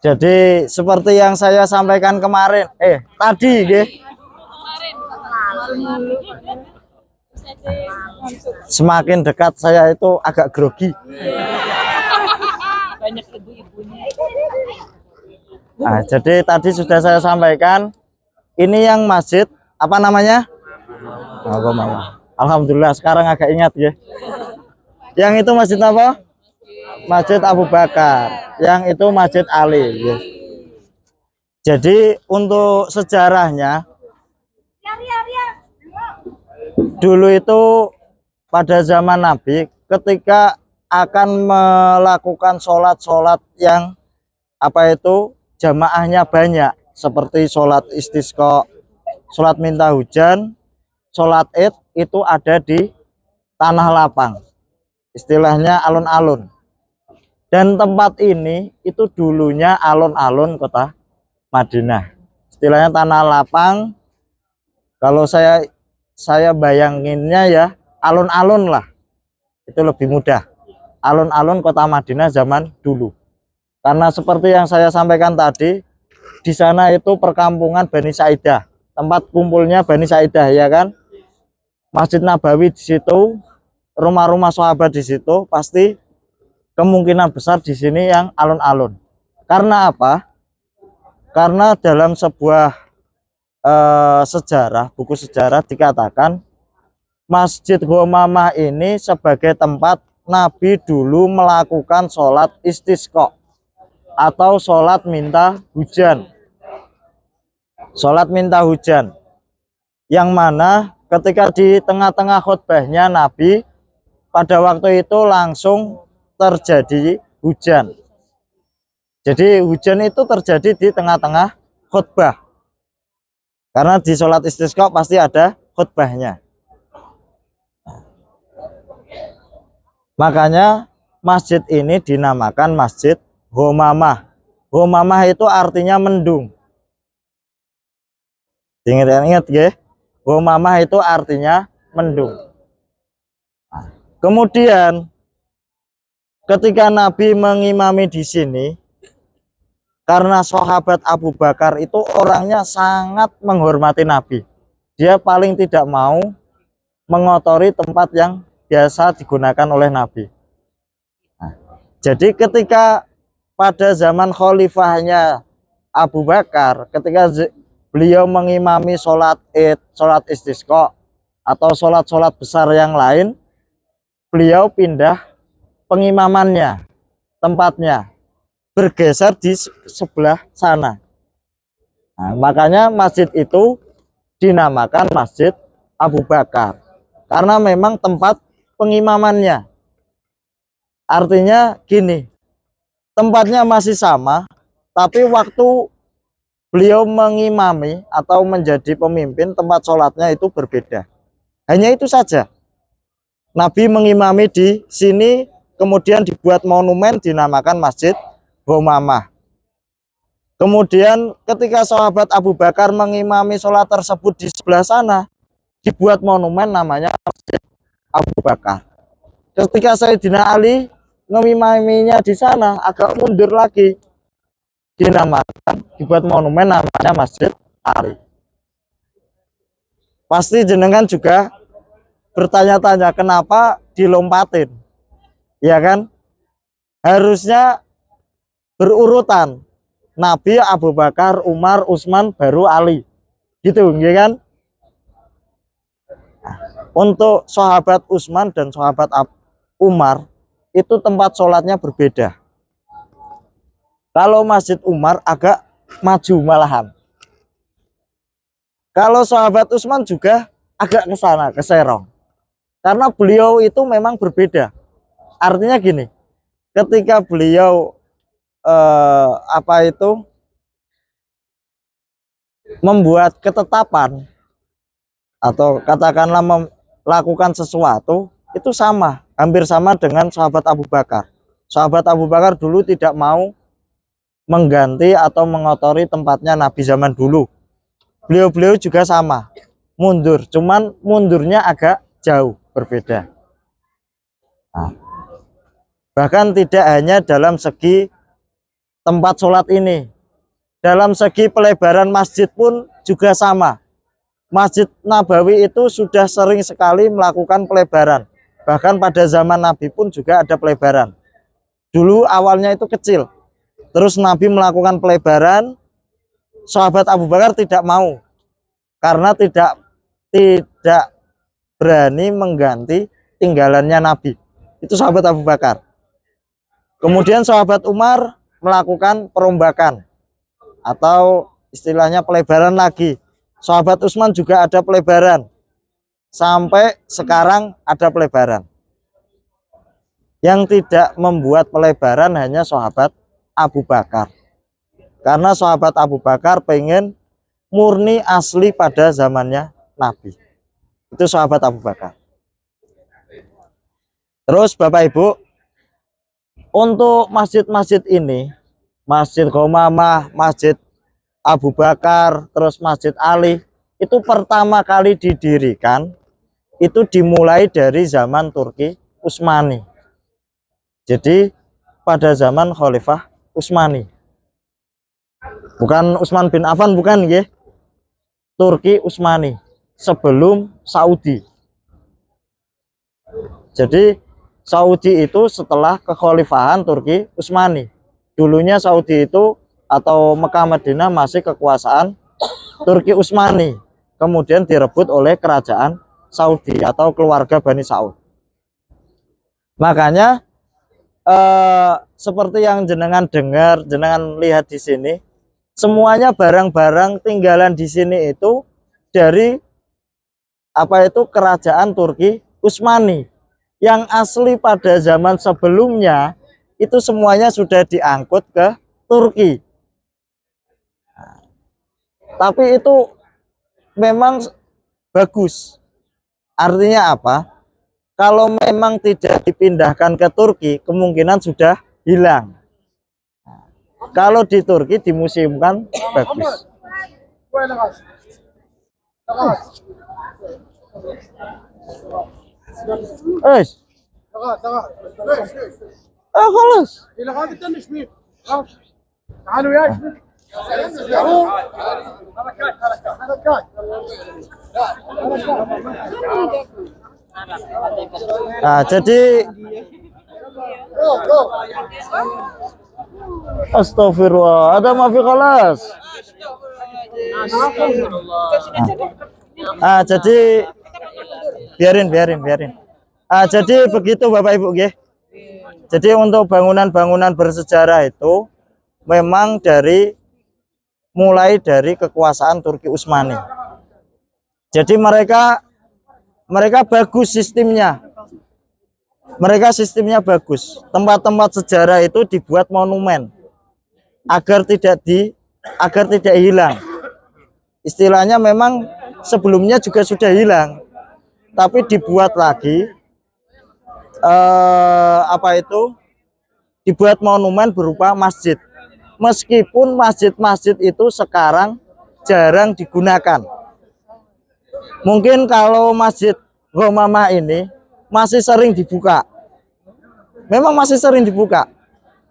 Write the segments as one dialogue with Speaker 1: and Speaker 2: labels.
Speaker 1: Jadi seperti yang saya sampaikan kemarin, tadi, nggih. Semakin dekat saya itu agak grogi.
Speaker 2: Banyak ibu-ibunya.
Speaker 1: Nah, jadi tadi sudah saya sampaikan, ini yang masjid apa namanya? Mama. Alhamdulillah sekarang agak ingat ya. Yang itu masjid apa? Masjid Abu Bakar. Yang itu Masjid Ali ya. Jadi untuk sejarahnya, dulu itu pada zaman Nabi ketika akan melakukan sholat yang apa itu jamaahnya banyak, seperti sholat istisqa, sholat minta hujan, sholat id, itu ada di tanah lapang, istilahnya alun-alun. Dan tempat ini itu dulunya alun-alun kota Madinah, istilahnya tanah lapang. Kalau saya bayanginnya ya alun-alun lah, itu lebih mudah. Alun-alun kota Madinah zaman dulu. Karena seperti yang saya sampaikan tadi, di sana itu perkampungan Bani Sa'idah, tempat kumpulnya Bani Sa'idah, ya kan? Masjid Nabawi di situ, rumah-rumah sahabat di situ, pasti kemungkinan besar di sini yang alun-alun. Karena apa? Karena dalam sebuah sejarah, buku sejarah dikatakan Masjid Ghamamah ini sebagai tempat Nabi dulu melakukan sholat istisqa atau sholat minta hujan. Sholat minta hujan, yang mana ketika di tengah-tengah khutbahnya Nabi pada waktu itu langsung terjadi hujan. Jadi hujan itu terjadi di tengah-tengah khutbah. Karena di sholat istisqa pasti ada khutbahnya. Makanya masjid ini dinamakan Masjid Ghamamah. Ghamamah itu artinya mendung. Ingat-ingat ya. Ghamamah itu artinya mendung. Kemudian ketika Nabi mengimami di sini, karena sahabat Abu Bakar itu orangnya sangat menghormati Nabi. Dia paling tidak mau mengotori tempat yang biasa digunakan oleh Nabi. Nah, jadi ketika pada zaman khalifahnya Abu Bakar, ketika beliau mengimami sholat id, sholat istisqa, atau sholat-sholat besar yang lain, beliau pindah pengimamannya, tempatnya bergeser di sebelah sana. Nah, makanya masjid itu dinamakan Masjid Abu Bakar, karena memang tempat pengimamannya. Artinya gini, tempatnya masih sama, tapi waktu beliau mengimami atau menjadi pemimpin, tempat sholatnya itu berbeda. Hanya itu saja. Nabi mengimami di sini, kemudian dibuat monumen dinamakan Masjid Ghamamah. Kemudian ketika sahabat Abu Bakar mengimami sholat tersebut di sebelah sana, dibuat monumen namanya Masjid Abu Bakar. Ketika Sayyidina Ali mengimaminya di sana, agak mundur lagi, dinamakan, dibuat monumen namanya Masjid Ali. Pasti jenengan juga bertanya-tanya kenapa dilompatin, ya kan? Harusnya berurutan, Nabi, Abu Bakar, Umar, Utsman, baru Ali, gitu, ya kan? Untuk sahabat Utsman dan sahabat Umar itu tempat sholatnya berbeda. Kalau Masjid Umar agak maju malahan. Kalau sahabat Utsman juga agak ke sana, ke Serong. Karena beliau itu memang berbeda. Artinya gini, ketika beliau membuat ketetapan atau katakanlah melakukan sesuatu, itu sama, hampir sama dengan sahabat Abu Bakar. Sahabat Abu Bakar dulu tidak mau mengganti atau mengotori tempatnya Nabi zaman dulu. Beliau juga sama, mundur, cuman mundurnya agak jauh, berbeda. Nah, bahkan tidak hanya dalam segi tempat sholat ini. Dalam segi pelebaran masjid pun juga sama. Masjid Nabawi itu sudah sering sekali melakukan pelebaran. Bahkan pada zaman Nabi pun juga ada pelebaran. Dulu awalnya itu kecil. Terus Nabi melakukan pelebaran. Sahabat Abu Bakar tidak mau. Karena tidak berani mengganti tinggalannya Nabi. Itu sahabat Abu Bakar. Kemudian sahabat Umar melakukan perombakan. Atau istilahnya pelebaran lagi. Sahabat Utsman juga ada pelebaran. Sampai sekarang ada pelebaran. Yang tidak membuat pelebaran hanya sahabat Abu Bakar. Karena sahabat Abu Bakar pengen murni asli pada zamannya Nabi. Itu sahabat Abu Bakar. Terus Bapak Ibu, untuk masjid-masjid ini, Masjid Ghamamah, Masjid Abu Bakar, terus Masjid Ali, itu pertama kali didirikan, itu dimulai dari zaman Turki Utsmani. Jadi pada zaman Khalifah Utsmani. Bukan Utsman bin Affan, bukan ya. Turki Utsmani sebelum Saudi. Jadi Saudi itu setelah kekhalifahan Turki Utsmani. Dulunya Saudi itu atau Mekah Madinah masih kekuasaan Turki Utsmani. Kemudian direbut oleh kerajaan Saudi atau keluarga Bani Saud. Makanya seperti yang jenengan dengar, jenengan lihat di sini, semuanya barang-barang tinggalan di sini itu dari kerajaan Turki Utsmani. Yang asli pada zaman sebelumnya itu semuanya sudah diangkut ke Turki. Tapi itu memang bagus. Artinya apa? Kalau memang tidak dipindahkan ke Turki, kemungkinan sudah hilang. Kalau di Turki dimuseumkan, bagus. خلاص. Nah, jadi astagfirullah, ada mafi khalas. Jadi biarin. Jadi begitu Bapak Ibu nggih. Jadi untuk bangunan-bangunan bersejarah itu memang mulai dari kekuasaan Turki Utsmani. Jadi mereka bagus sistemnya. Mereka sistemnya bagus. Tempat-tempat sejarah itu dibuat monumen agar tidak hilang. Istilahnya memang sebelumnya juga sudah hilang, tapi dibuat lagi dibuat monumen berupa masjid. Meskipun masjid-masjid itu sekarang jarang digunakan. Mungkin kalau Masjid Ghamamah ini masih sering dibuka. Memang masih sering dibuka.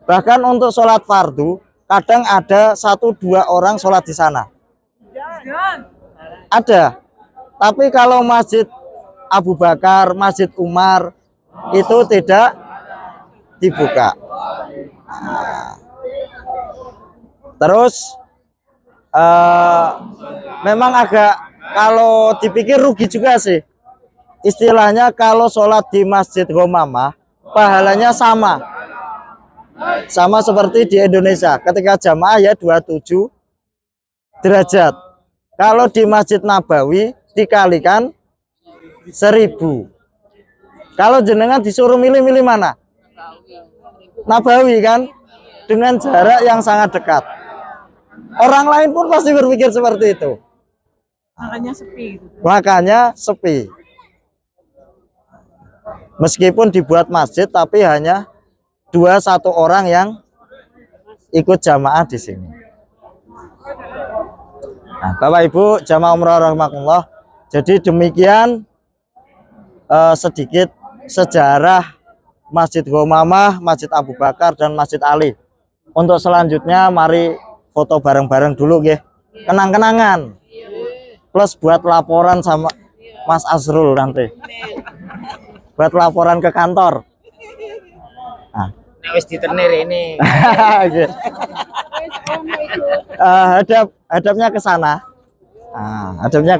Speaker 1: Bahkan untuk sholat fardu, kadang ada 1-2 orang sholat di sana. Ada. Tapi kalau Masjid Abu Bakar, Masjid Umar, itu tidak dibuka. Terus memang agak, kalau dipikir rugi juga sih. Istilahnya kalau sholat di Masjid Ghamamah pahalanya sama seperti di Indonesia ketika jamaah ya 27 derajat. Kalau di Masjid Nabawi dikalikan 1000. Kalau jenengan disuruh milih mana? Nabawi kan, dengan jarak yang sangat dekat. Orang lain pun pasti berpikir seperti itu. Makanya sepi. Meskipun dibuat masjid, tapi hanya 2-1 orang yang ikut jamaah di sini. Nah, Bapak Ibu jamaah umrah rahimakumullah. Jadi demikian sedikit sejarah Masjid Ghamamah, Masjid Abu Bakar, dan Masjid Ali. untuk selanjutnya mari foto bareng-bareng dulu nggih. Kenang-kenangan. Plus buat laporan sama Mas Azrul nanti. Buat laporan ke kantor. Nah.
Speaker 2: Nek wis ditenir ini.
Speaker 1: Oke. Hadapnya ke sana. Hadapnya